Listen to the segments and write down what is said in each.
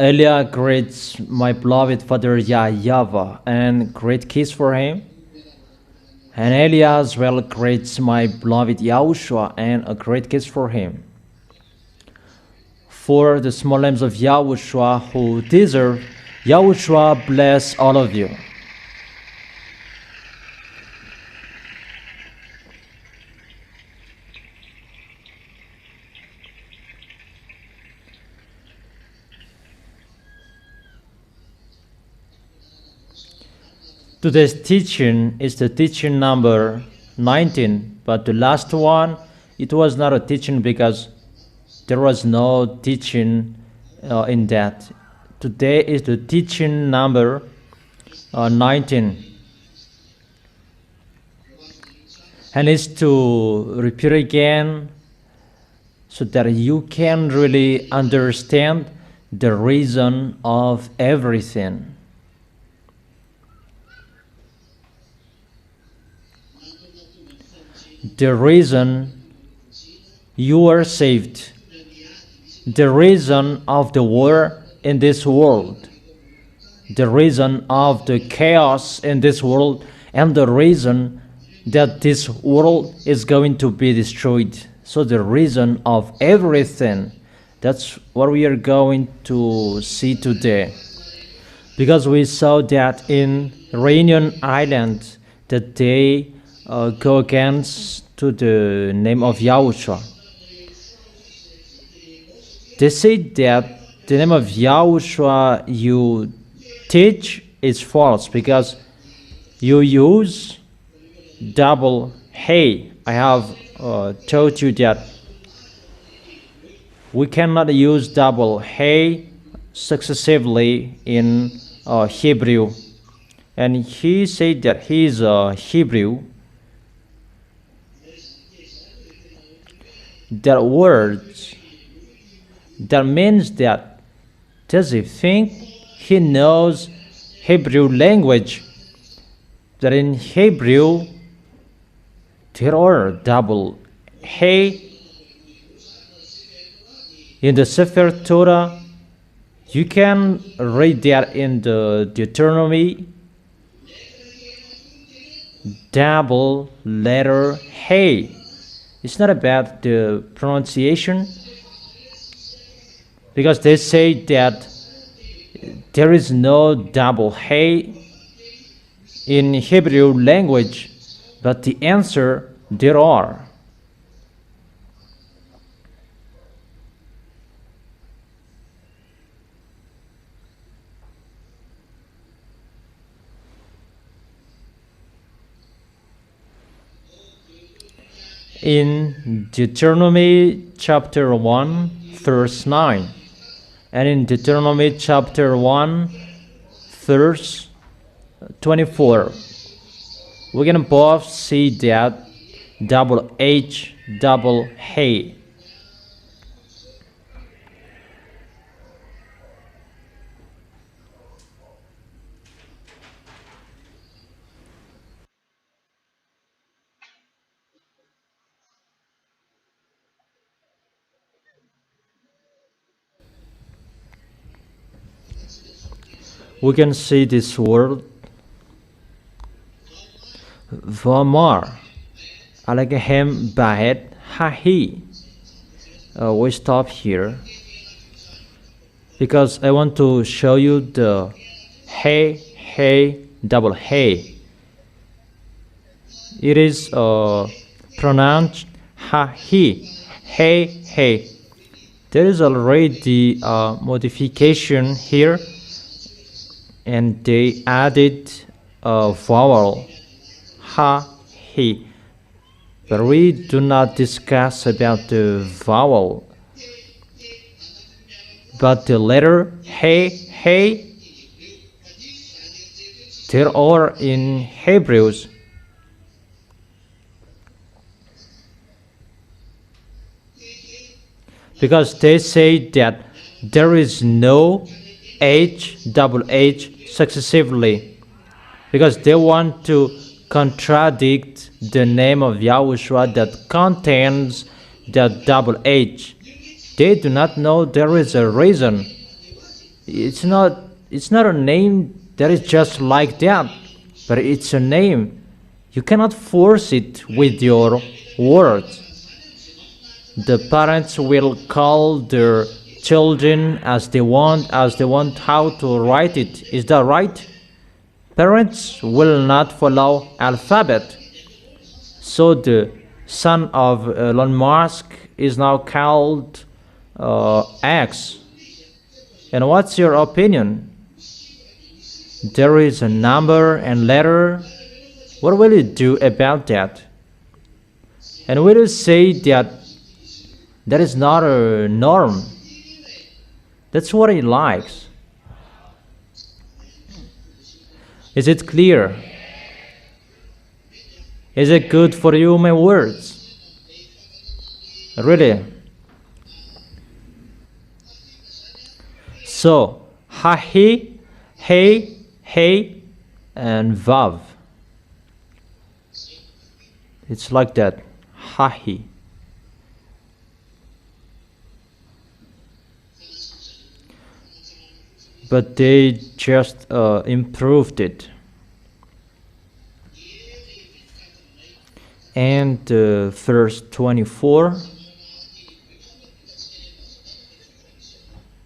Elia greets my beloved father YAH YAHVAH and great kiss for him. And Elia as well greets my beloved YAHOSHUAH and a great kiss for him. For the small lambs of YAHOSHUAH who deserve, YAHOSHUAH bless all of you. Today's teaching is the teaching number 19, but the last one, it was not a teaching because there was no teaching in that. Today is the teaching number 19. And it's to repeat again so that you can really understand the reason of everything. The reason you are saved, the reason of the war in this world, the reason of the chaos in this world, and the reason that this world is going to be destroyed. So the reason of everything, that's what we are going to see today. Because we saw that in Reunion Island that they go against to the name of YAHOSHUAH. They say that the name of YAHOSHUAH you teach is false because you use double hey. I have told you that we cannot use double hey successively in Hebrew. And he said that he is a Hebrew. That words, that means that does he think he knows Hebrew language? That in Hebrew there are double hey. In the Sefer Torah, you can read that in the Deuteronomy, double letter hey. It's not about the pronunciation, because they say that there is no double hey in Hebrew language, but the answer, there are. In Deuteronomy chapter 1 verse 9 and in Deuteronomy chapter 1 verse 24, we can both see that double H, double hey. We can see this word Vamar Alagahem Bahet Hahi. We stop here because I want to show you the hey, double hey. It is pronounced Hahi, hey. There is already a modification here, and they added a vowel, ha, he. But we do not discuss about the vowel. But the letter hey, there are in Hebrews. Because they say that there is no H, double H successively, because they want to contradict the name of YAHOSHUAH that contains the double H. They do not know there is a reason. It's not a name that is just like that, but it's a name. You cannot force it with your words. The parents will call their children as they want how to write it. Is that right? Parents will not follow alphabet. So the son of Elon Musk is now called X. And what's your opinion? There is a number and letter. What will you do about that? And will you say that that is not a norm? That's what he likes. Is it clear? Is it good for you, my words? Really? So, YAH, hey, hey, and vav. It's like that. YAH. But they just improved it. And verse 24.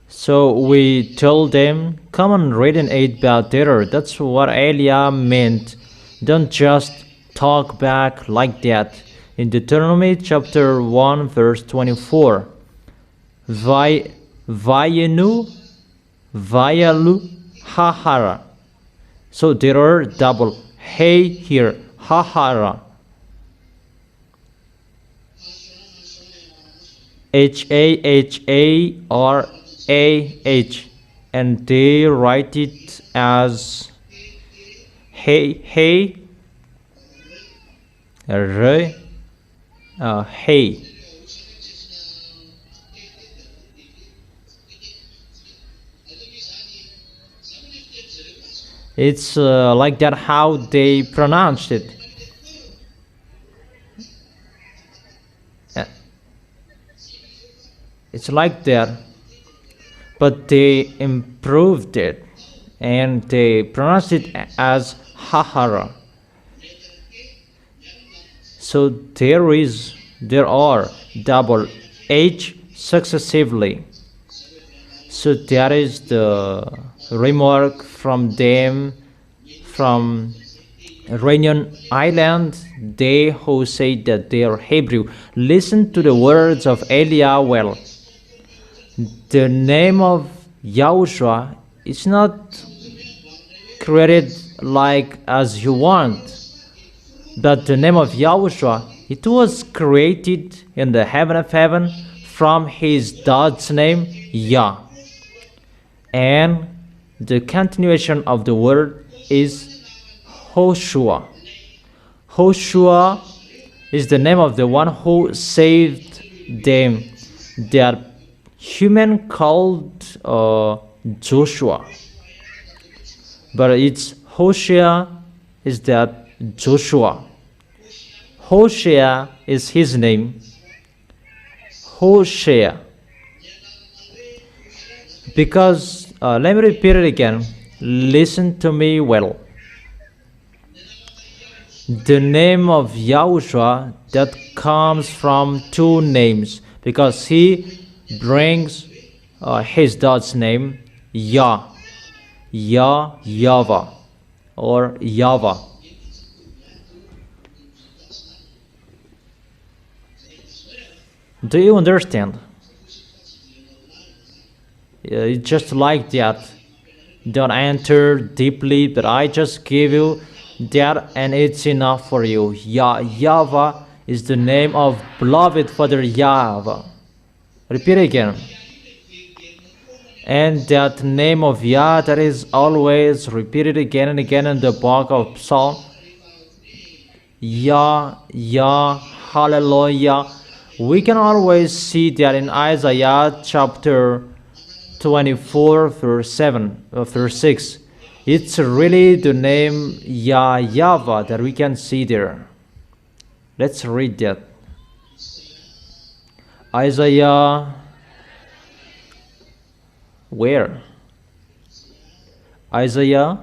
So we told them, come and read and eat better. That's what Elia meant. Don't just talk back like that. In Deuteronomy chapter 1 verse 24. Vayenu, vayalu, hahara. So there are double hey here, hahara. H-A-H-A-R-A-H, and they write it as hey, hey, hey. It's like that how they pronounced it. It's like that, but they improved it and they pronounced it as hahara. So there are double H successively. So that is the remark from them, from Iranian island, they who say that they are Hebrew. Listen to the words of Elia well. The name of YAHOSHUAH is not created like as you want, but the name of YAHOSHUAH, it was created in the heaven of heaven from his God's name, Yah. And the continuation of the word is YAHOSHUAH. YAHOSHUAH is the name of the one who saved them. They are human called Joshua, but it's Hosea is that Joshua. Hosea is his name. Hosea. Because let me repeat it again. Listen to me well. The name of YAHOSHUAH that comes from two names, because he brings his God's name, YAH YAHVAH, or YAHVAH. Do you understand? It's just like that. Don't enter deeply, but I just give you that and it's enough for you. YAH YAHVAH is the name of beloved Father Yahweh. Repeat again. And that name of Yah that is always repeated again and again in the book of Psalm. Yah, Yah, hallelujah. We can always see that in Isaiah chapter 24 verse 6. It's really the name YAH YAHVAH that we can see there. Let's read that. Isaiah, where? Isaiah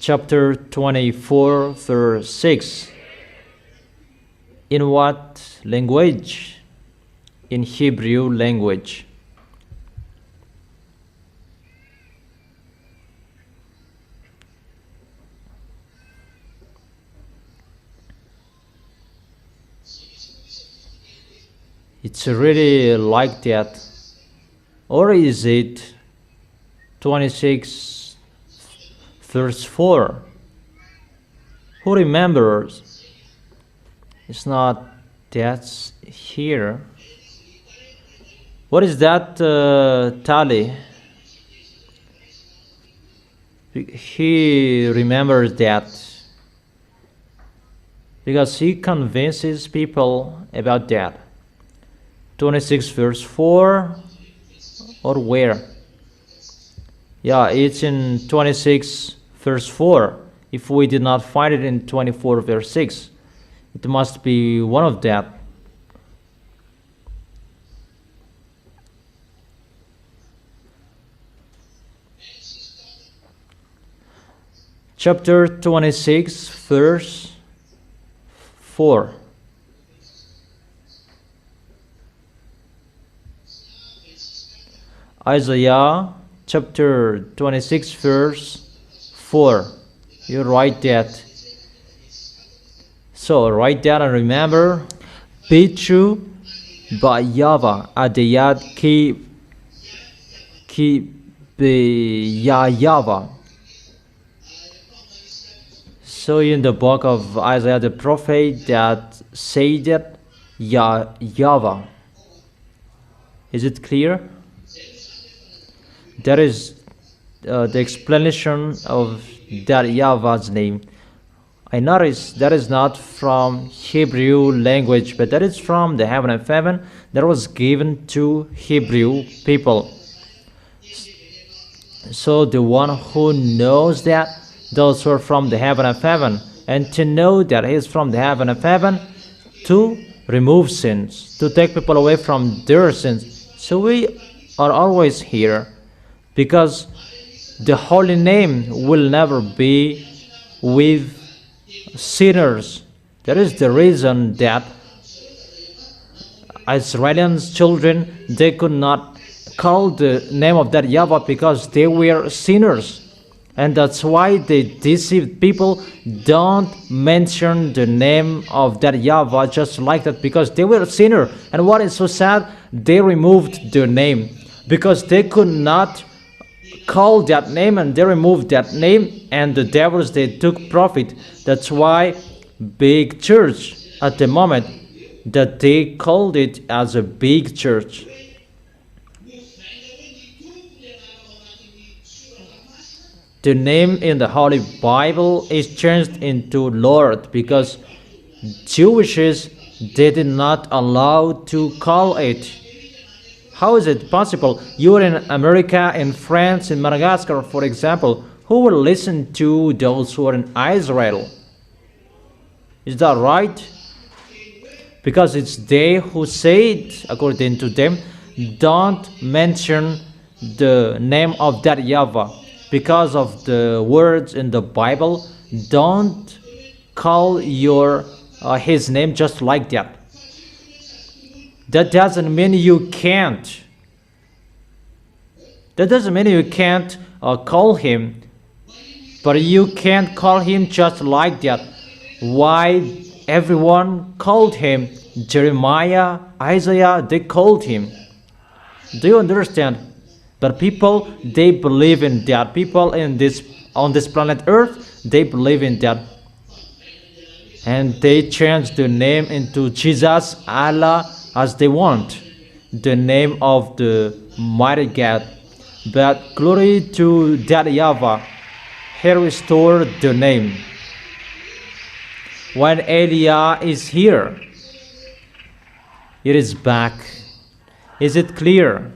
chapter 24 verse 6. In what language? In Hebrew language. It's really like that. Or is it 26 verse 4? Who remembers? It's not that's here. What is that tally? He remembers that because he convinces people about that. 26 verse 4 or where? Yeah, it's in 26 verse 4. If we did not find it in 24 verse 6, it must be one of that. Chapter 26 verse 4. Isaiah chapter 26 verse 4. You write that. So write that and remember. Pichu ba YAHVAH adayat ki be YAH YAHVAH. So in the book of Isaiah the prophet that say that YAH YAHVAH. Is it clear? That is the explanation of that YAHVAH's name. I notice that is not from Hebrew language, but that is from the heaven of heaven that was given to Hebrew people. So the one who knows that, those who are from the heaven of heaven, and to know that he is from the heaven of heaven, to remove sins, to take people away from their sins. So we are always here, because the holy name will never be with sinners. That is the reason that Israelians children, they could not call the name of that YAHVAH because they were sinners. And that's why they deceived people. Don't mention the name of that YAHVAH just like that because they were a sinner. And what is so sad, they removed their name because they could not call that name, and they removed that name, and the devils, they took profit. That's why big church at the moment that they called it as a big church. The name in the Holy Bible is changed into Lord because Jewishes, they did not allow to call it. How is it possible? You are in America, in France, in Madagascar, for example. Who will listen to those who are in Israel? Is that right? Because it's they who said, according to them, don't mention the name of that YAHVAH. Because of the words in the Bible, don't call his name just like that. That doesn't mean you can't. That doesn't mean you can't call him. But you can't call him just like that. Why everyone called him? Jeremiah, Isaiah, they called him. Do you understand? But people, they believe in that. People on this planet Earth, they believe in that. And they change the name into Jesus, Allah, as they want, the name of the mighty God. But glory to that YAHVAH, He restored the name. When YAH is here, it is back. Is it clear?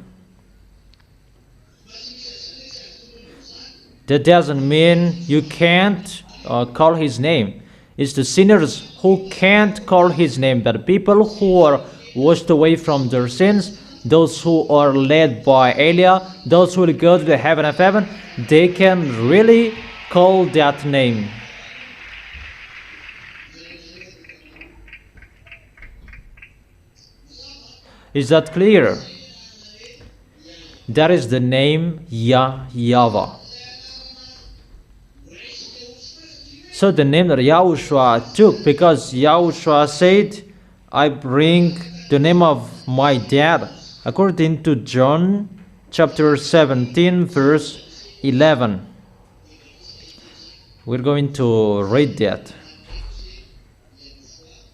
That doesn't mean you can't call his name. It's the sinners who can't call his name, but people who are washed away from their sins, those who are led by Eliah, those who will go to the heaven of heaven, they can really call that name. Is that clear? That is the name YAH YAHVAH. So the name that YAHOSHUAH took, because YAHOSHUAH said, I bring the name of my dad, according to John chapter 17 verse 11. We're going to read that.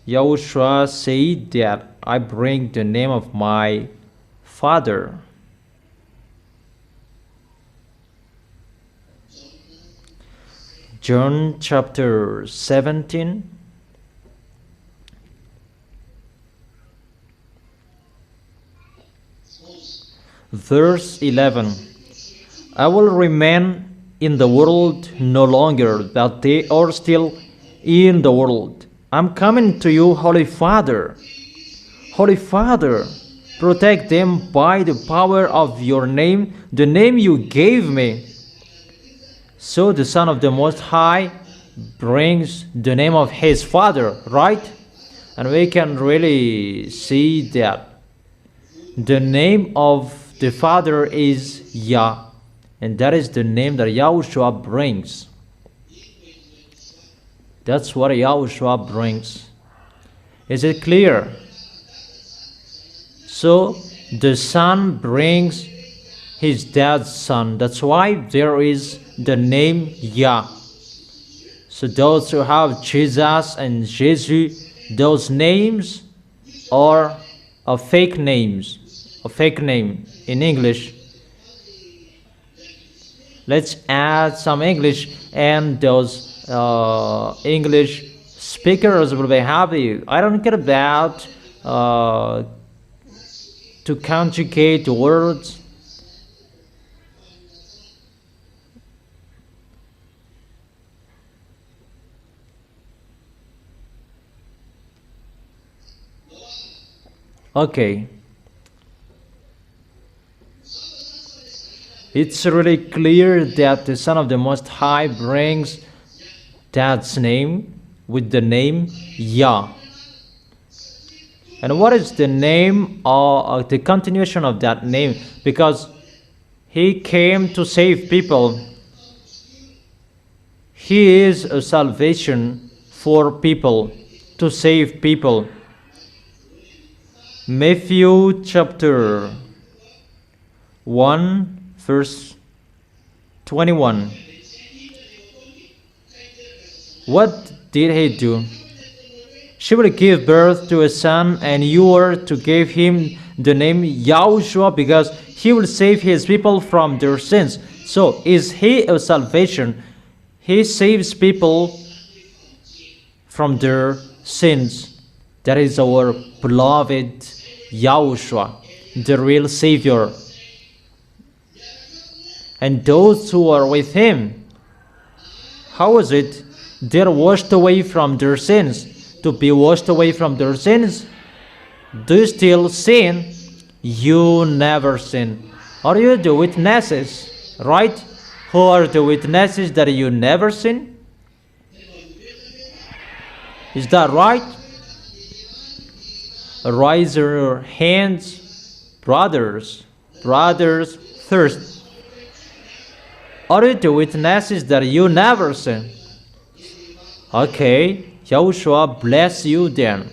YAHOSHUAH said that I bring the name of my father. John chapter 17 verse 11. I will remain in the world no longer, but they are still in the world. I'm coming to you, Holy Father. Holy Father, protect them by the power of your name, the name you gave me. So the Son of the Most High brings the name of his Father, right? And we can really see that the name of the Father is Yah, and that is the name that YAHOSHUAH brings. That's what YAHOSHUAH brings. Is it clear? So the Son brings his dad's son. That's why there is the name Yah. So those who have Jesus and Jesus, those names are fake names, a fake name in English. Let's add some English, and those English speakers will be happy. I don't care about to conjugate words. Okay. It's really clear that the Son of the Most High brings Dad's name with the name Yah. And what is the name or the continuation of that name? Because he came to save people. He is a salvation for people, to save people. Matthew chapter 1 verse 21. What did he do? She will give birth to a son, and you are to give him the name YAHOSHUAH, because he will save his people from their sins. So is he a salvation? He saves people from their sins. That is our beloved YAHOSHUAH, the real Savior. And those who are with him, how is it? They're washed away from their sins. To be washed away from their sins, do you still sin? You never sin. Are you the witnesses, right? Who are the witnesses that you never sin? Is that right? Raise your hands, brothers first. Are you the witnesses that you never sin? Okay, YAHOSHUAH bless you then.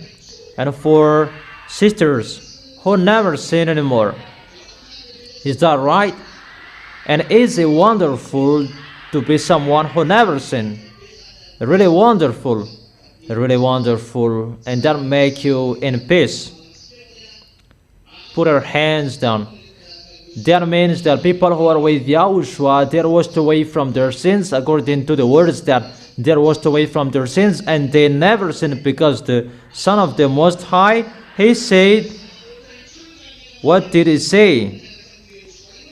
And for sisters who never sin anymore, is that right? And is it wonderful to be someone who never sin? Really wonderful. Really wonderful, and that make you in peace. Put our hands down. That means that people who are with YAHOSHUAH, they're washed away from their sins, according to the words that they're washed away from their sins, and they never sin, because the Son of the Most High, he said, what did he say?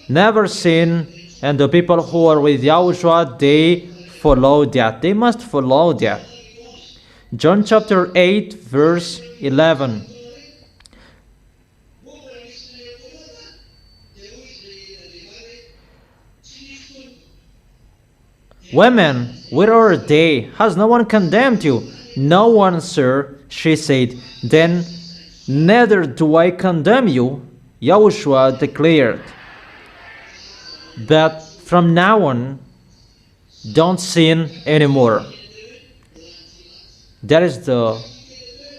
Never sin, and the people who are with YAHOSHUAH, they follow that. They must follow that. John chapter 8 verse 11. Women, where are they? Has no one condemned you? No one, sir, she said. Then neither do I condemn you, Yahushua declared. But from now on, don't sin anymore. That is the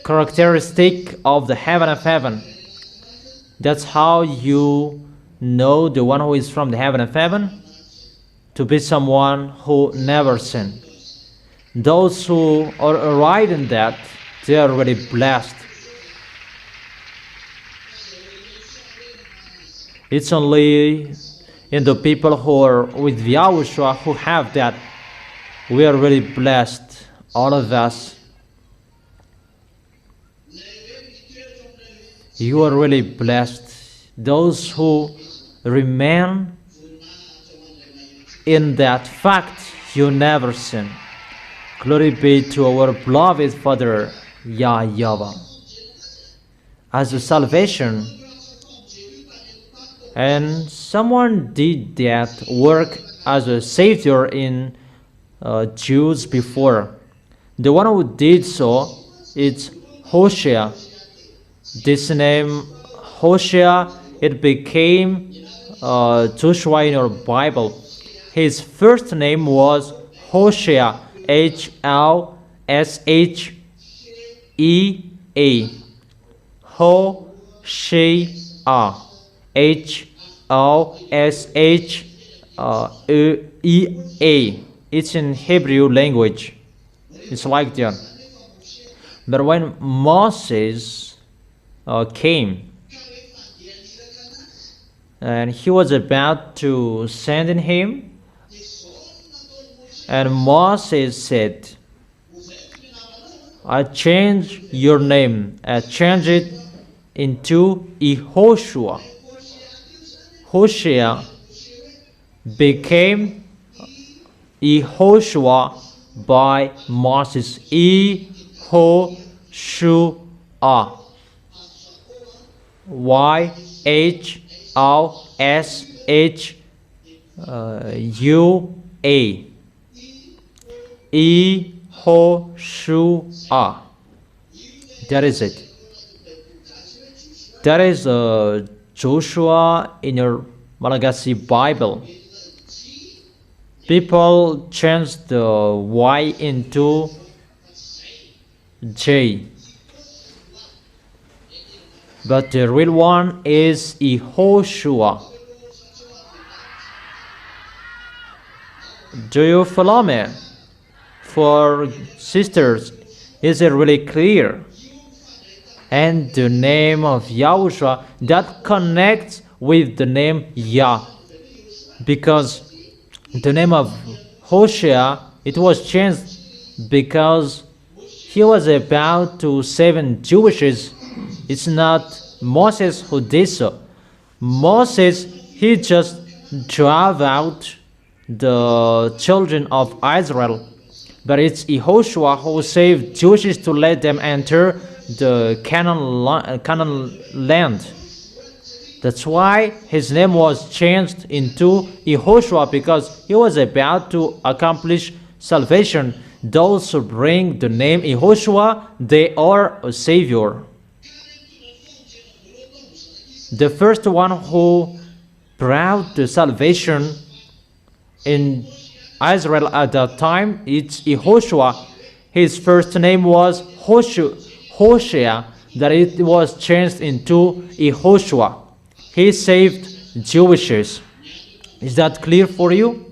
characteristic of the heaven of heaven. That's how you know the one who is from the heaven of heaven, to be someone who never sin. Those who are right in that, they are already blessed. It's only in the people who are with YAHOSHUAH who have that. We are really blessed, all of us. You are really blessed. Those who remain in that fact, you never sin. Glory be to our beloved Father, YAH YAHVAH. As a salvation, and someone did that work as a savior in Jews before. The one who did so is Hosea. This name Hosea, it became Joshua in your Bible. His first name was Hosea, H-L-S-H-E-A. Hosea, H-L-S-H-E-A. It's in Hebrew language. It's like that. But when Moses came, and he was about to send in him, and Moses said, I change your name. I change it into YAHOSHUAH. Hosea became YAHOSHUAH by Moses. YAHOSHUAH. YAHOSHUA. YAHOSHUAH. That is it. That is Joshua in your Malagasy Bible. People change the Y into J. But the real one is YAHOSHUAH. Do you follow me? For sisters, is it really clear? And the name of YAHOSHUAH that connects with the name Yah, because the name of Hosea, it was changed because he was about to save Jews. It's not Moses who did so. Moses, he just drove out the children of Israel, but it's YAHOSHUAH who saved Jews to let them enter the Canaan land. That's why his name was changed into YAHOSHUAH, because he was about to accomplish salvation. Those who bring the name YAHOSHUAH, they are a savior. The first one who brought the salvation in Israel at that time, it's YAHOSHUAH. His first name was Hosea, that it was changed into YAHOSHUAH. He saved Jews. Is that clear for you?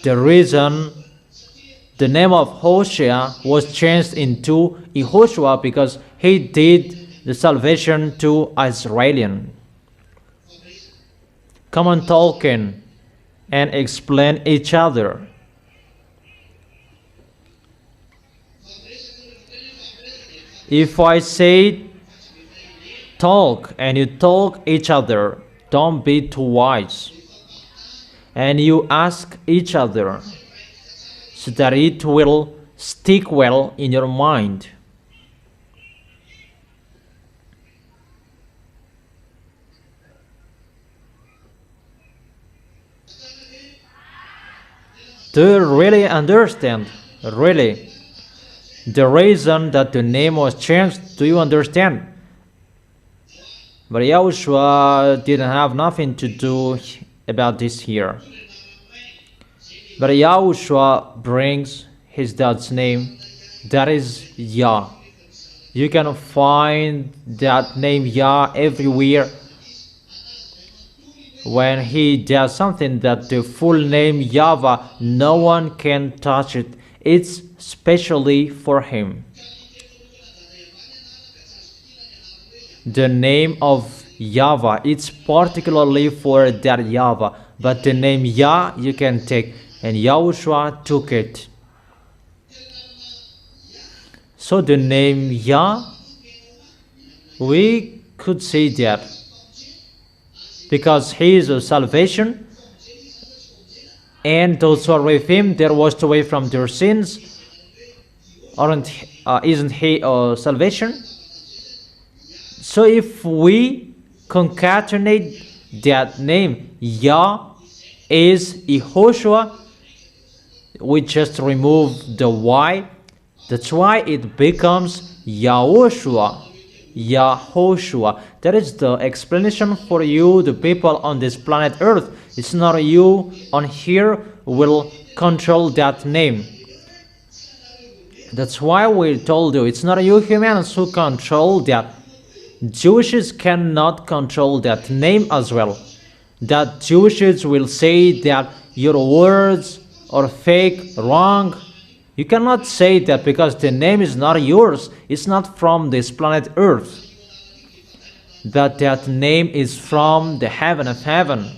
The reason the name of Hosea was changed into YAHOSHUAH, because he did the salvation to Israelian. Come on, talking and explain each other. If I say talk and you talk each other, don't be too wise. And you ask each other so that it will stick well in your mind. Do you really understand? Really? The reason that the name was changed, do you understand? But Yahushua didn't have nothing to do about this here. But Yahushua brings his dad's name, that is Yah. You can find that name Yah everywhere. When he does something that the full name YAHVAH, no one can touch it. It's specially for him. The name of YAHVAH, it's particularly for that YAHVAH. But the name Yah you can take, and Yahushua took it. So the name Yah, we could say that because he is a salvation, and those who are with him, they're washed away from their sins. Isn't he a salvation? So if we concatenate that name, Yah is YAHOSHUAH, we just remove the Y. That's why it becomes YAHOSHUAH. YAHOSHUAH. That is the explanation for you, the people on this planet Earth. It's not you on here will control that name. That's why we told you, it's not you humans who control that. Jewishes cannot control that name as well. That Jewishes will say that your words are fake, wrong. You cannot say that because the name is not yours. It's not from this planet Earth. But that name is from the heaven of heaven.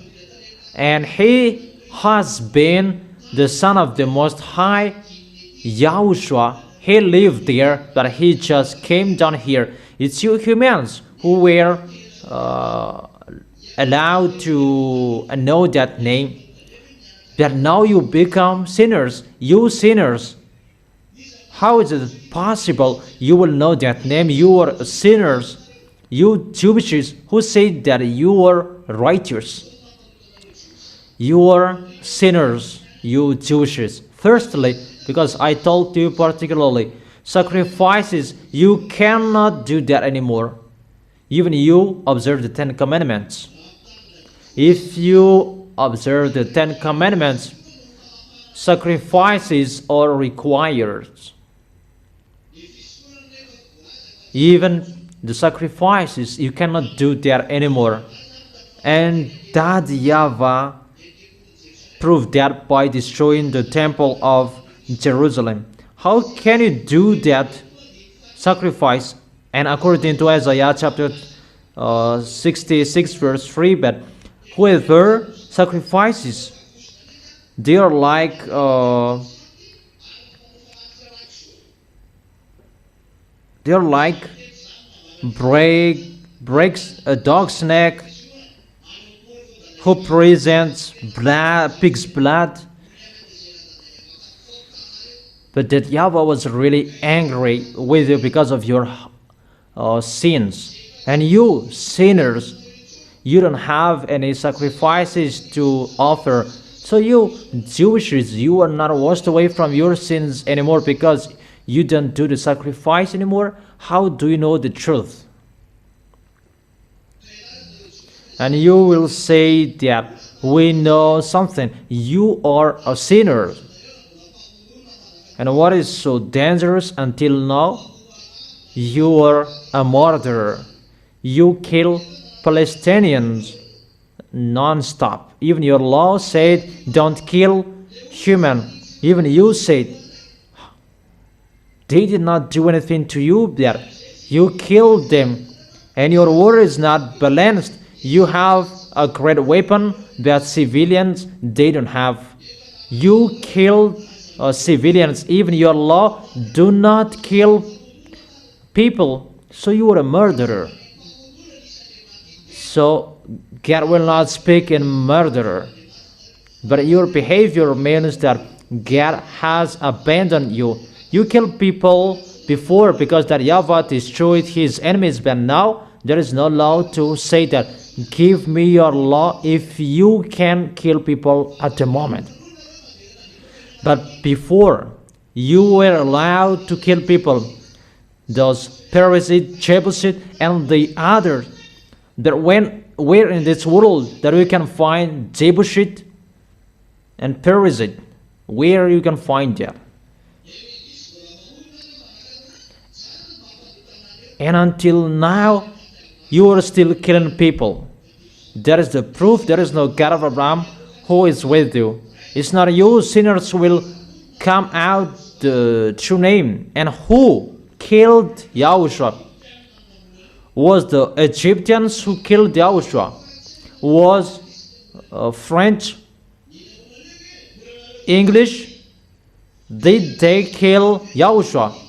And he has been the Son of the Most High, Yahushua. He lived there, but he just came down here. It's you humans who were allowed to know that name. But now you become sinners. You sinners. How is it possible you will know that name? You are sinners. You Jewishes who say that you are righteous. You are sinners, you Jewishes. Firstly, because I told you particularly, sacrifices, you cannot do that anymore. Even you observe the 10 Commandments. If you observe the 10 Commandments, sacrifices are required. Even the sacrifices, you cannot do that anymore. And that YAHVAH proved that by destroying the temple of Jerusalem. How can you do that sacrifice? And according to Isaiah chapter 66 verse 3, but whoever sacrifices, they are like breaks a dog's neck, who presents pig's blood. But that YAHVAH was really angry with you because of your sins. And you sinners, you don't have any sacrifices to offer. So you Jewishes, you are not washed away from your sins anymore because you don't do the sacrifice anymore. How do you know the truth? And you will say that we know something. You are a sinner. And what is so dangerous until now? You are a murderer. You kill Palestinians non-stop. Even your law said don't kill human. Even you said they did not do anything to you there. You killed them. And your word is not balanced. You have a great weapon that civilians, they don't have. You kill civilians. Even your law do not kill people. So you are a murderer. So God will not speak in murderer. But your behavior means that God has abandoned you. You killed people before because that YAHVAH destroyed his enemies, but now there is no law to say that give me your law if you can kill people at the moment. But before, you were allowed to kill people, those Perizzite, Jebusite, and the others. That where in this world that we can find Jebusite and Perizzite, where you can find that. And until now, you are still killing people. That is the proof there is no God of Abraham who is with you. It's not you, sinners will come out the true name. And who killed Yahushua? Was the Egyptians who killed Yahushua? Was French, English? Did they kill Yahushua?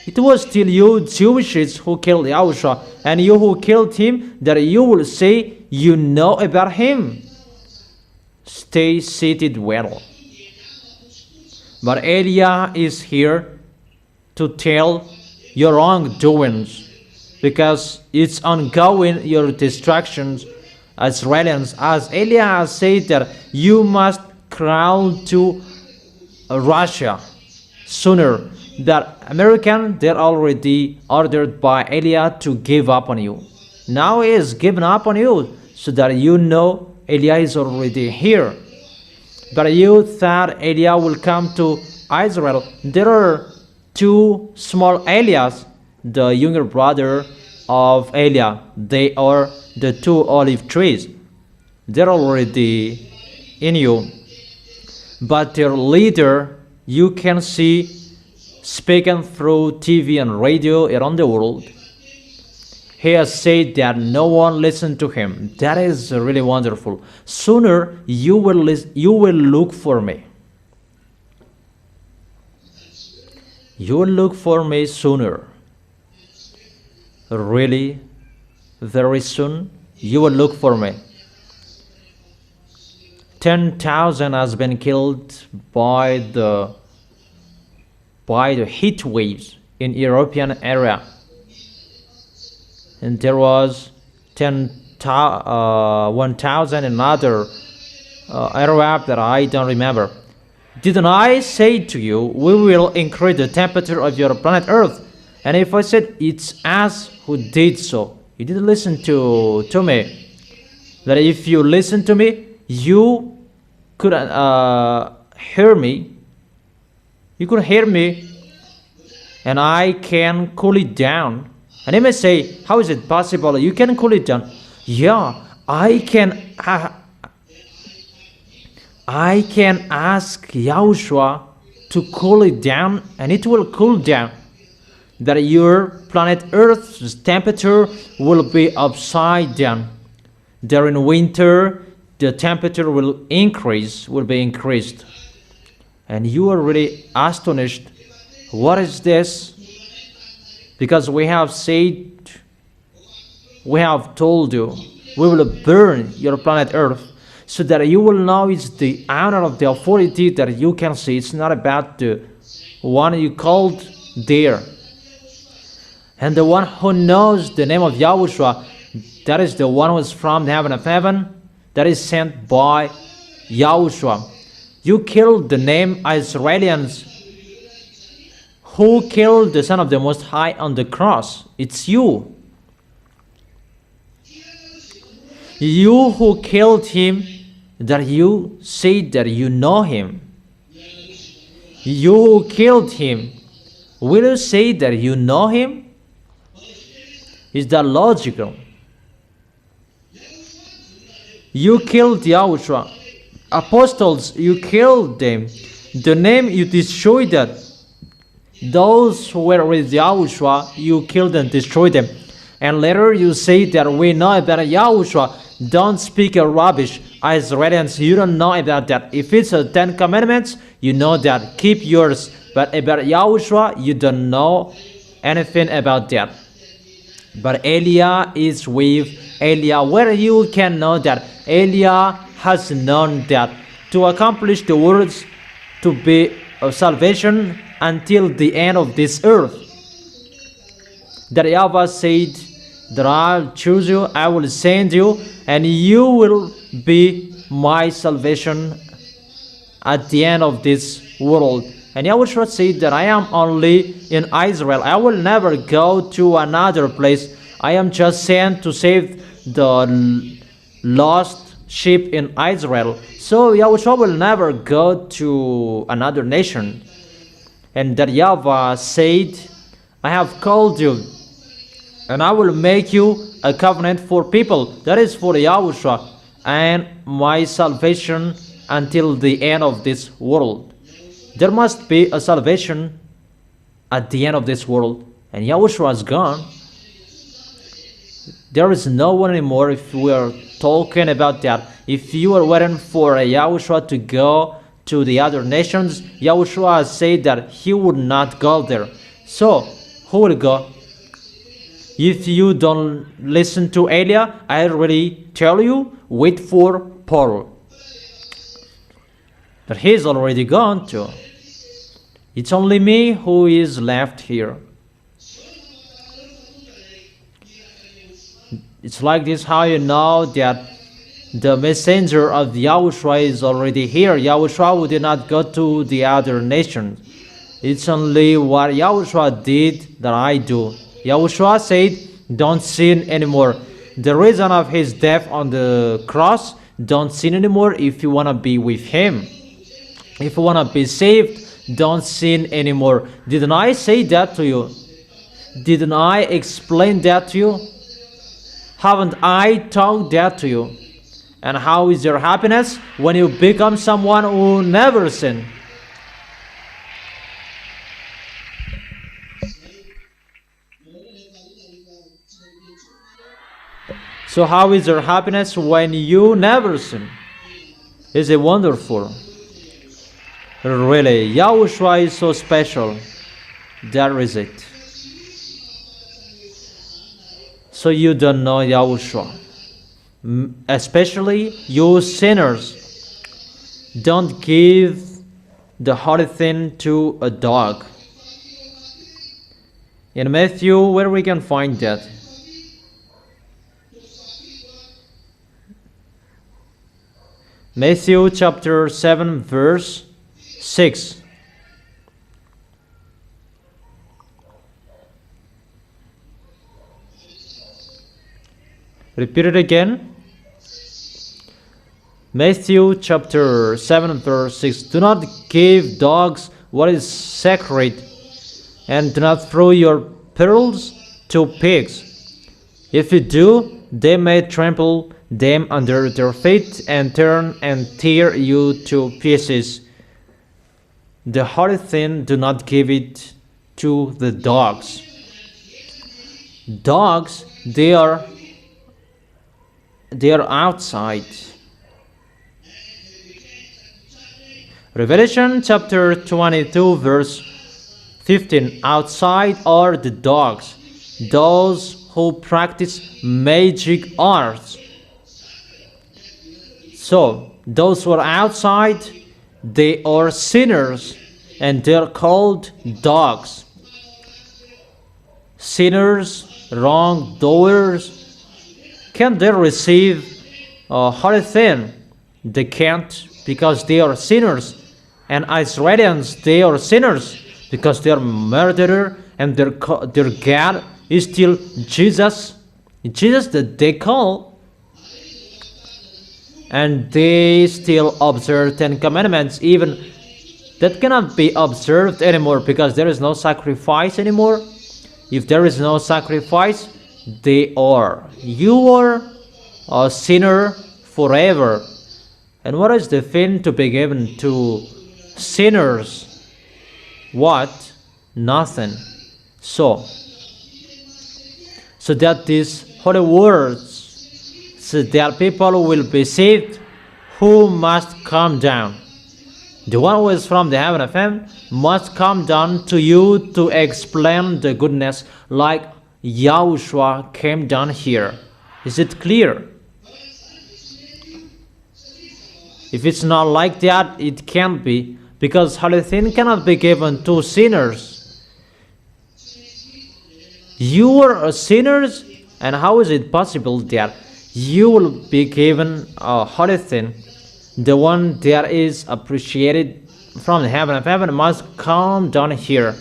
It was still you Jewishes who killed Yahushua, and you who killed him, that you will say you know about him. Stay seated well. But YAH is here to tell your wrongdoings, because it's ongoing your distractions as Israelians. As YAH has said that you must crawl to Russia sooner. That American, they're already ordered by YAH to give up on you. Now he is given up on you, so that you know YAH is already here. But you thought YAH will come to Israel. There are two small YAHs, the younger brother of YAH. They are the two olive trees. They're already in you. But their leader, you can see speaking through TV and radio around the world. He has said that no one listened to him. That is really wonderful. Sooner you will look for me. You will look for me sooner. Really, very soon you will look for me. 10,000 has been killed by the heat waves in European area, and there was 1,000 in another area that I don't remember. Didn't I say to you, we will increase the temperature of your planet Earth? And if I said it's us who did so, you didn't listen to me. That if you listen to me, you could hear me. You could hear me, and I can cool it down. And you may say, how is it possible you can cool it down? Yeah, I can ask Yahushua to cool it down, and it will cool down. That your planet Earth's temperature will be upside down. During winter, the temperature will be increased. And you are really astonished. What is this? Because we have told you, we will burn your planet Earth, so that you will know it's the honor of the authority that you can see. It's not about the one you called there. And the one who knows the name of Yahushua, that is the one who is from the heaven of heaven, that is sent by Yahushua. You killed the name Israelians. Who killed the Son of the Most High on the cross? It's you. You who killed him, that you say that you know him. You who killed him, will you say that you know him? Is that logical? You killed Yahushua. Apostles, you killed them. The name you destroyed that. Those who were with Yahushua, you killed and destroyed them. And later you say that we know about Yahushua. Don't speak a rubbish. Israelians, you don't know about that. If it's a 10 Commandments, you know that. Keep yours. But about Yahushua, you don't know anything about that. But YAH is with YAH. Where you can know that YAH has known that to accomplish the words to be of salvation until the end of this earth. That YAHVAH said that I'll choose you, I will send you, and you will be my salvation at the end of this world. And Yahushua said that I am only in Israel. I will never go to another place. I am just sent to save the lost sheep in Israel. So Yahushua will never go to another nation. And that Yahweh said, I have called you, and I will make you a covenant for people. That is for Yahushua and my salvation until the end of this world. There must be a salvation at the end of this world, and Yahushua is gone. There is no one anymore if we are talking about that. If you are waiting for Yahushua to go to the other nations, Yahushua said that he would not go there. So, who will go? If you don't listen to Eliah, I already tell you, wait for Paul. But he's already gone too. It's only me who is left here. It's like this how you know that the messenger of Yahushua is already here. Yahushua did not go to the other nations. It's only what Yahushua did that I do. Yahushua said, don't sin anymore. The reason of his death on the cross, don't sin anymore if you want to be with him. If you want to be saved, don't sin anymore. Didn't I say that to you? Didn't I explain that to you? Haven't I taught that to you? And how is your happiness when you become someone who never sin? So how is your happiness when you never sin? Is it wonderful? Really, Yahushua is so special. That is it. So you don't know Yahushua. Especially you sinners. Don't give the holy thing to a dog. In Matthew, where we can find that? Matthew chapter 7 verse 6. Repeat it again. Matthew chapter 7 verse 6. Do not give dogs what is sacred, and do not throw your pearls to pigs. If you do, they may trample them under their feet and turn and tear you to pieces. The holy thing, do not give it to the dogs. Dogs, they are outside. Revelation chapter 22 verse 15. Outside are the dogs, those who practice magic arts. So, those who are outside, they are sinners, and they're called dogs. Sinners, wrongdoers, can they receive a holy thing? They can't, because they are sinners. And Israelians, they are sinners because they are murderer, and their God is still Jesus. Jesus that they call. And they still observe 10 commandments, even that cannot be observed anymore because there is no sacrifice anymore. If there is no sacrifice, you are a sinner forever. And what is the thing to be given to sinners? What? Nothing. So that these holy words, so that people will be saved, who must come down? The one who is from the heaven of heaven must come down to you to explain the goodness, like Yahushua came down here. Is it clear? If it's not like that, it can't be, because holy thing cannot be given to sinners. You are sinners, and how is it possible that you will be given a holy thing? The one that is appreciated from the heaven of heaven must come down here.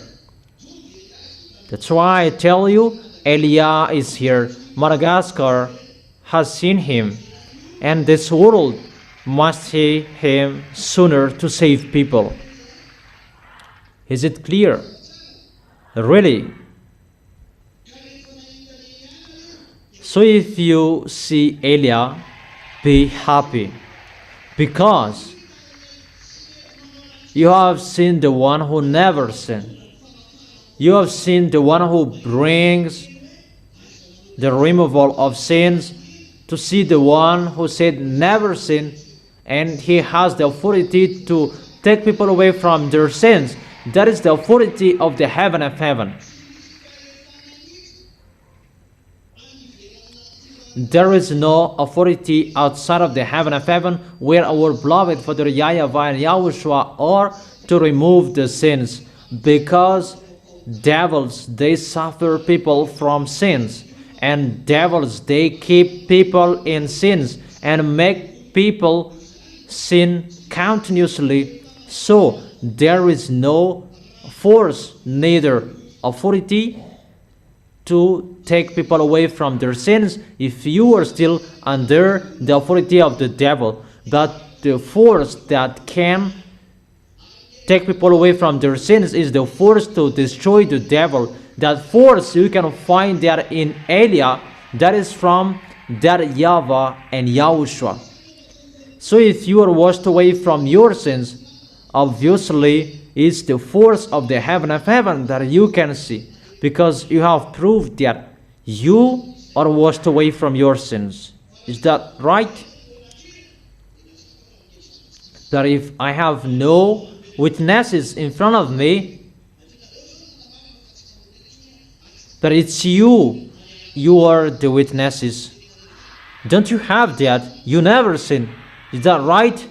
That's why I tell you, El YAH is here. Madagascar has seen him, and this world must see him sooner to save people. Is it clear? Really? So if you see El YAH, be happy, because you have seen the one who never sinned. You have seen the one who brings the removal of sins, to see the one who said never sin, and he has the authority to take people away from their sins. That is the authority of the heaven of heaven. There is no authority outside of the heaven of heaven where our beloved Father YAH YAHVAH and YAHOSHUAH are to remove the sins, because devils, they suffer people from sins, and devils, they keep people in sins and make people sin continuously. So there is no force, neither authority to take people away from their sins if you are still under the authority of the devil. But the force that can take people away from their sins is the force to destroy the devil. That force you can find that in El YAH, that is from that YAHVAH and YAHOSHUAH. So if you are washed away from your sins, obviously it's the force of the heaven of heaven that you can see, because you have proved that you are washed away from your sins. Is that right? That if I have no witnesses in front of me, that it's you are the witnesses. Don't you have that? You never sin. Is that right?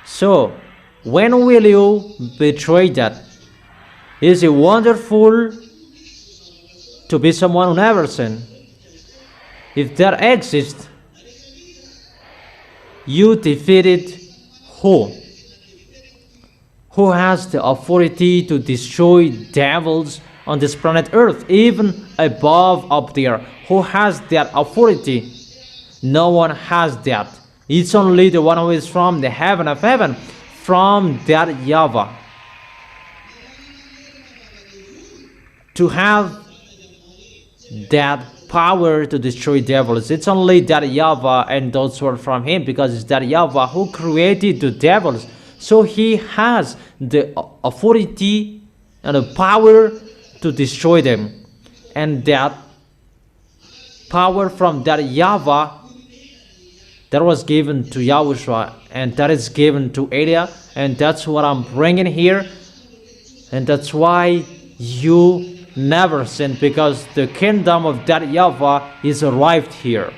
So, when will you betray that? Is it wonderful to be someone who never sinned? If that exists, you defeated who? Who has the authority to destroy devils on this planet Earth, even above up there? Who has that authority? No one has that. It's only the one who is from the heaven of heaven, from that YAHVAH. To have that power to destroy devils, it's only that YAHVAH and those who are from him, because it's that YAHVAH who created the devils. So he has the authority and the power to destroy them. And that power from that YAHVAH, that was given to YAHOSHUAH, and that is given to El YAH, and that's what I'm bringing here. And that's why you never sin, because the kingdom of that YAHVAH is arrived here.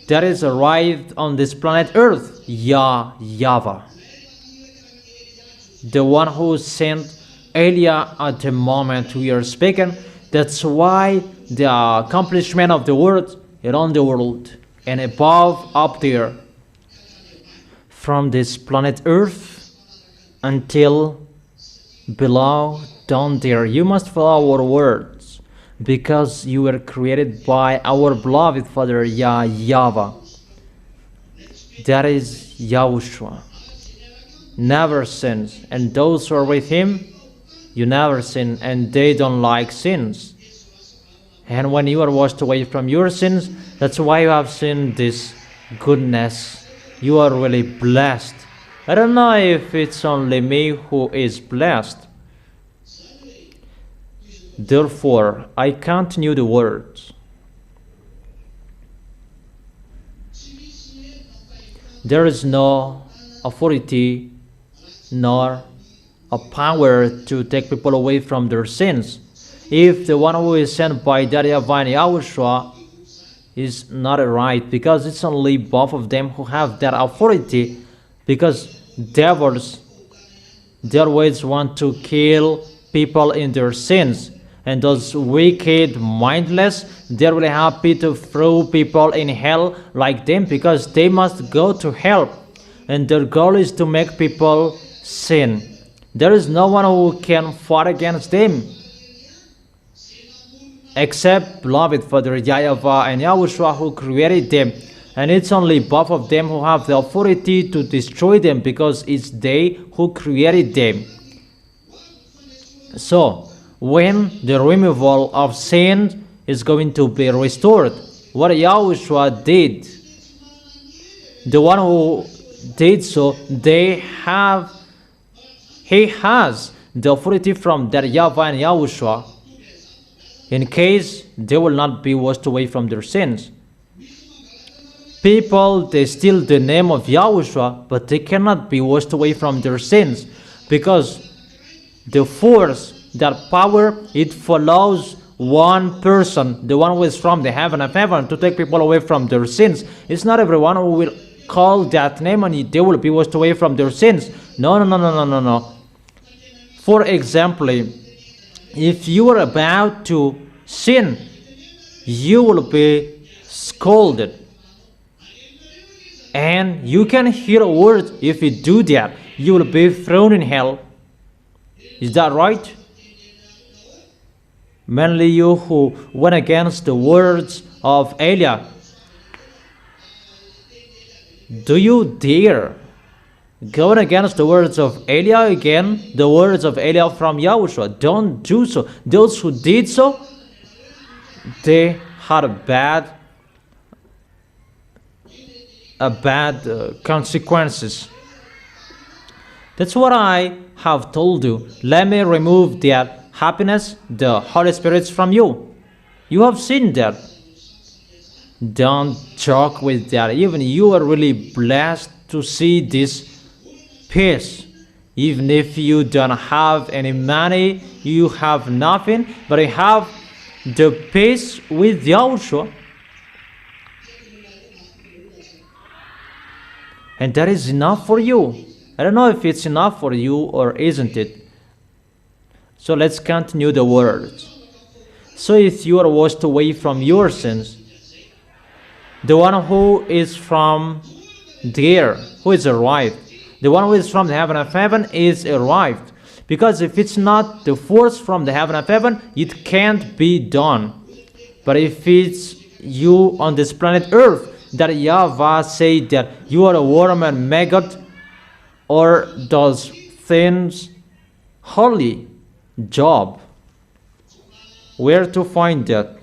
That is arrived on this planet Earth, YAH YAHVAH. The one who sent El YAH at the moment we are speaking. That's why the accomplishment of the word around the world and above up there, from this planet Earth until below down there, you must follow our words, because you were created by our beloved Father YAH YAHVAH. That is YAHOSHUAH. Never sins, and those who are with him, you never sin, and they don't like sins. And when you are washed away from your sins, that's why you have seen this goodness. You are really blessed. I don't know if it's only me who is blessed. Therefore, I continue the words. There is no authority nor a power to take people away from their sins if the one who is sent by that YAHVAH and YAHOSHUAH is not right, because it's only both of them who have that authority, because devils, they always want to kill people in their sins, and those wicked, mindless, they're really happy to throw people in hell like them, because they must go to hell, and their goal is to make people sin. There is no one who can fight against them except beloved Father YAH YAHVAH and YAHOSHUAH, who created them. And it's only both of them who have the authority to destroy them, because it's they who created them. So, when the removal of sin is going to be restored, what YAHOSHUAH did, the one who did so, he has the authority from that YAHVAH and YAHOSHUAH, in case they will not be washed away from their sins. People, they steal the name of YAHOSHUAH, but they cannot be washed away from their sins, because the force, that power, it follows one person, the one who is from the heaven of heaven, to take people away from their sins. It's not everyone who will call that name and they will be washed away from their sins. No. For example, if you are about to sin, you will be scolded, and you can hear a word. If you do that, you will be thrown in hell. Is that right? Mainly you who went against the words of Eliah. Do you dare go against the words of Eliah again, the words of Eliah from YAHOSHUAH? Don't do so. Those who did so, they had bad consequences. That's what I have told you. Let me remove that happiness, the Holy Spirit from you. You have seen that. Don't joke with that. Even you are really blessed to see this peace. Even if you don't have any money, you have nothing, but you have the peace with YAHOSHUAH. And that is enough for you. I don't know if it's enough for you or isn't it. So let's continue the words. So if you are washed away from your sins, the one who is from there, who is arrived, the one who is from the heaven of heaven is arrived. Because if it's not the force from the heaven of heaven, it can't be done. But if it's you on this planet earth, that YAHVAH say that you are a worm and maggot, or those things holy, Job. Where to find that?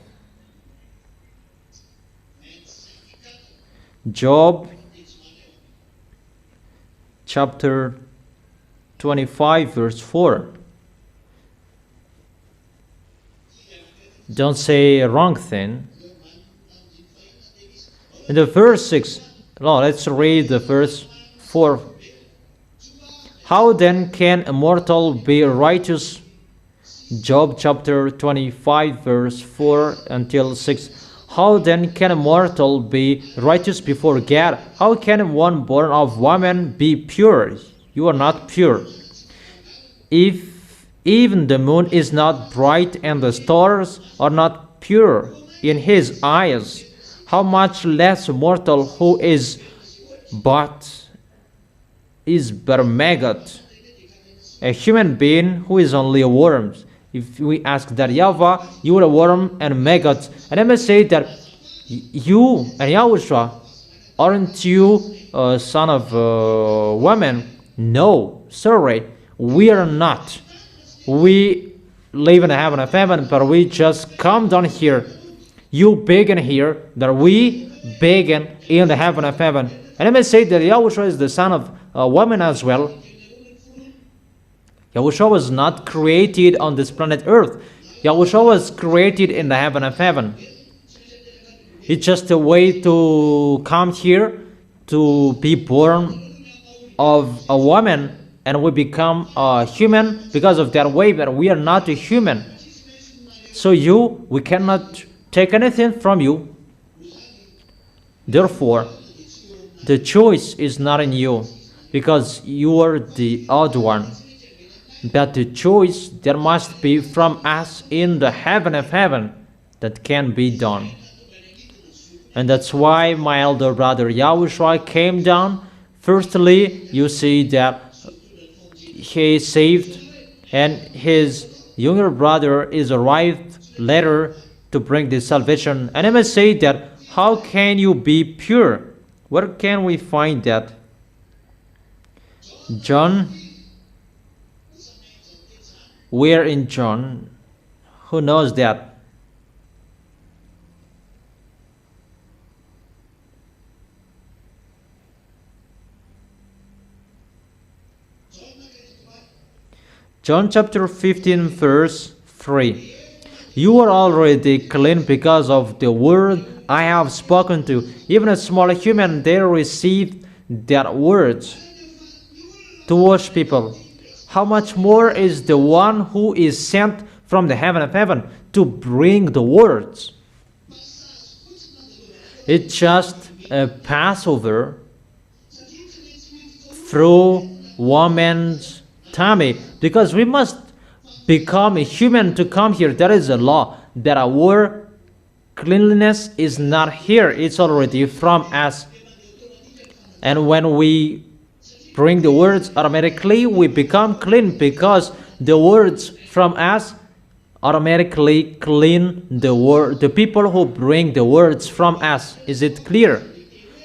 Job chapter 25 verse 4. Don't say a wrong thing. In the verse 6, no, let's read the verse 4. How then can a mortal be righteous? Job chapter 25 verse 4 until 6. How then can a mortal be righteous before God? How can one born of woman be pure? You are not pure. If even the moon is not bright and the stars are not pure in his eyes, how much less a mortal who is but a maggot, a human being who is only a worm. If we ask that YAHVAH, you are a worm and a maggot, and I may say that you and YAHOSHUAH, aren't you a son of a woman? No, sorry, we are not. We live in the heaven of heaven, but we just come down here. You begin here, that we begin in the heaven of heaven. And I may say that YAHOSHUAH is the son of a woman as well. YAHOSHUAH was not created on this planet earth. YAHOSHUAH was created in the heaven of heaven. It's just a way to come here, to be born of a woman, and we become a human because of that way, but we are not a human. So we cannot take anything from you. Therefore, the choice is not in you, because you are the odd one. But the choice there must be from us in the heaven of heaven that can be done. And that's why my elder brother Yahushua came down. Firstly, you see that he is saved, and his younger brother is arrived later to bring this salvation. And I must say that, how can you be pure? Where can we find that? John. Where in John? Who knows that? John chapter 15 verse 3. You are already clean because of the word I have spoken to. Even a small human, they received that word to wash people. How much more is the one who is sent from the heaven of heaven to bring the words? It's just a Passover through woman's tummy, because we must become a human to come here. There is a law that our cleanliness is not here, it's already from us. And when we bring the words, automatically we become clean, because the words from us automatically clean the people who bring the words from us. Is it clear?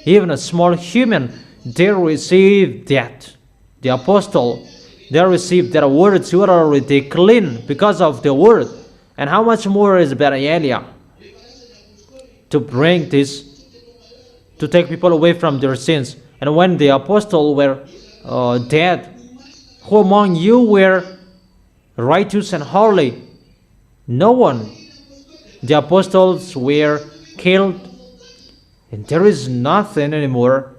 Even a small human, they receive that. The apostle, they received their words. You are already clean because of the word. And how much more is better Elia to bring this, to take people away from their sins? And when the apostles were dead, who among you were righteous and holy? No one. The apostles were killed, and there is nothing anymore.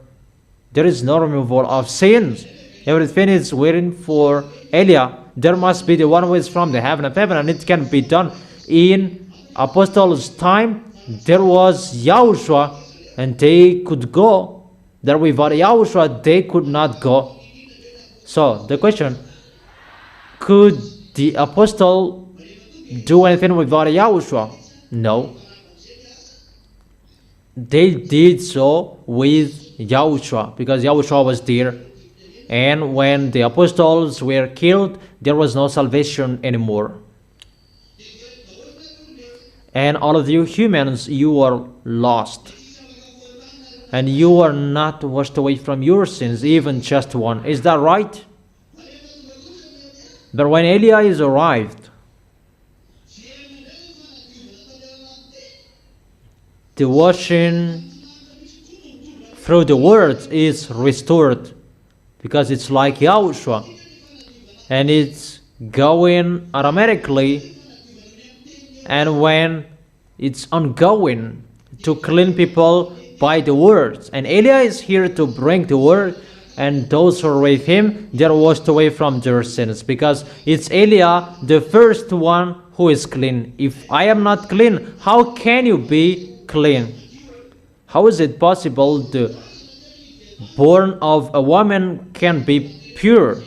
There is no removal of sins. Everything is waiting for Elia. There must be the one who is from the heaven of heaven, and it can be done. In apostles' time, there was Yahushua, and they could go. There without Yahushua, they could not go. So the question: could the apostle do anything without Yahushua? No. They did so with Yahushua, because Yahushua was there. And when the apostles were killed, there was no salvation anymore. And all of you humans, you are lost. And you are not washed away from your sins, even just one. Is that right? But when Elias arrived, the washing through the words is restored, because it's like Yahushua, and it's going automatically. And when it's ongoing to clean people by the words, and Elia is here to bring the word, and those who are with him, they are washed away from their sins, because it's Elia, the first one, who is clean. If I am not clean, how can you be clean? How is it possible the born of a woman can be pure?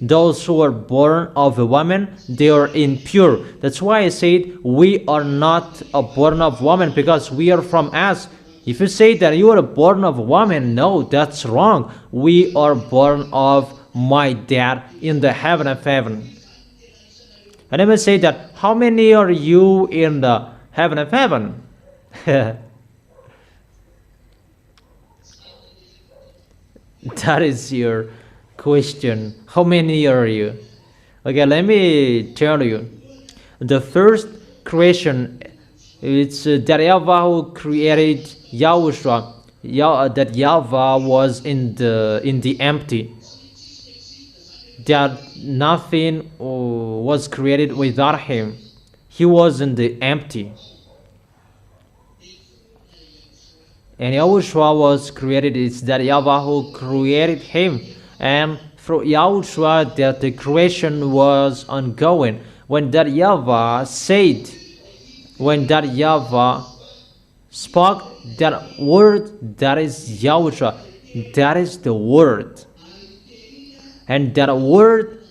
Those who are born of a woman, they are impure. That's why I said we are not a born of woman, because we are from us. If you say that you are born of a woman, no, that's wrong. We are born of my dad in the heaven of heaven. And I must say that, how many are you in the heaven of heaven? That is your question. How many are you? Okay, let me tell you. The first creation, it's that YAHVAH who created YAHOSHUAH. That YAHVAH was in the empty. That nothing was created without him. He was in the empty. And Yahushua was created. It's that YAHVAH who created him. And through Yahushua, that the creation was ongoing. When that YAHVAH said, when that YAHVAH spoke that word, that is Yahushua. That is the word. And that word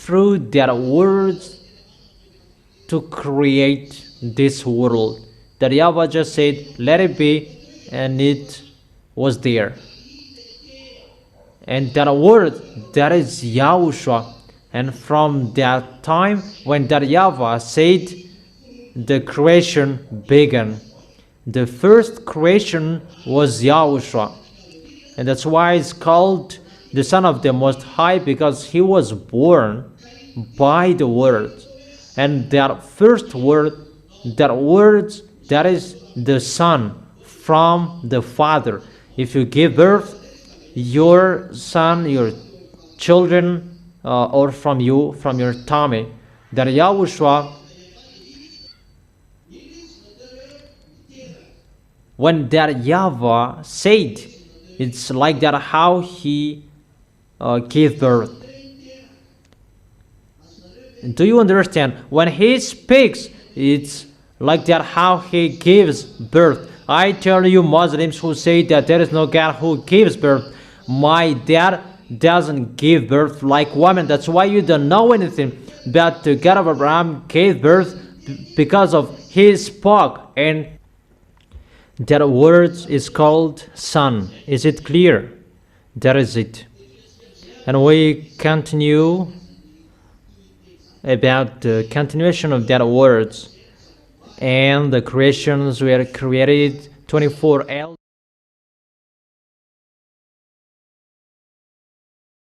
through that words to create this world. That Yahweh just said, let it be, and it was there. And that word, that is YAHOSHUAH. And from that time when that Yahweh said, the creation began. The first creation was YAHOSHUAH. And that's why it's called the Son of the Most High, because he was born by the Word. And that first word, that is the Son from the Father. If you give birth, your son, your children, or from your tummy, that YAHOSHUAH, when that Yahweh said, it's like that how he gave birth. Do you understand? When he speaks, it's like that how he gives birth. I tell you, Muslims who say that there is no God who gives birth, my dad doesn't give birth like woman. That's why you don't know anything. But the God of Abraham gave birth because of he spoke, and that word is called Son. Is it clear? That is it. And we continue about the continuation of that words. And the creations were created 24 L.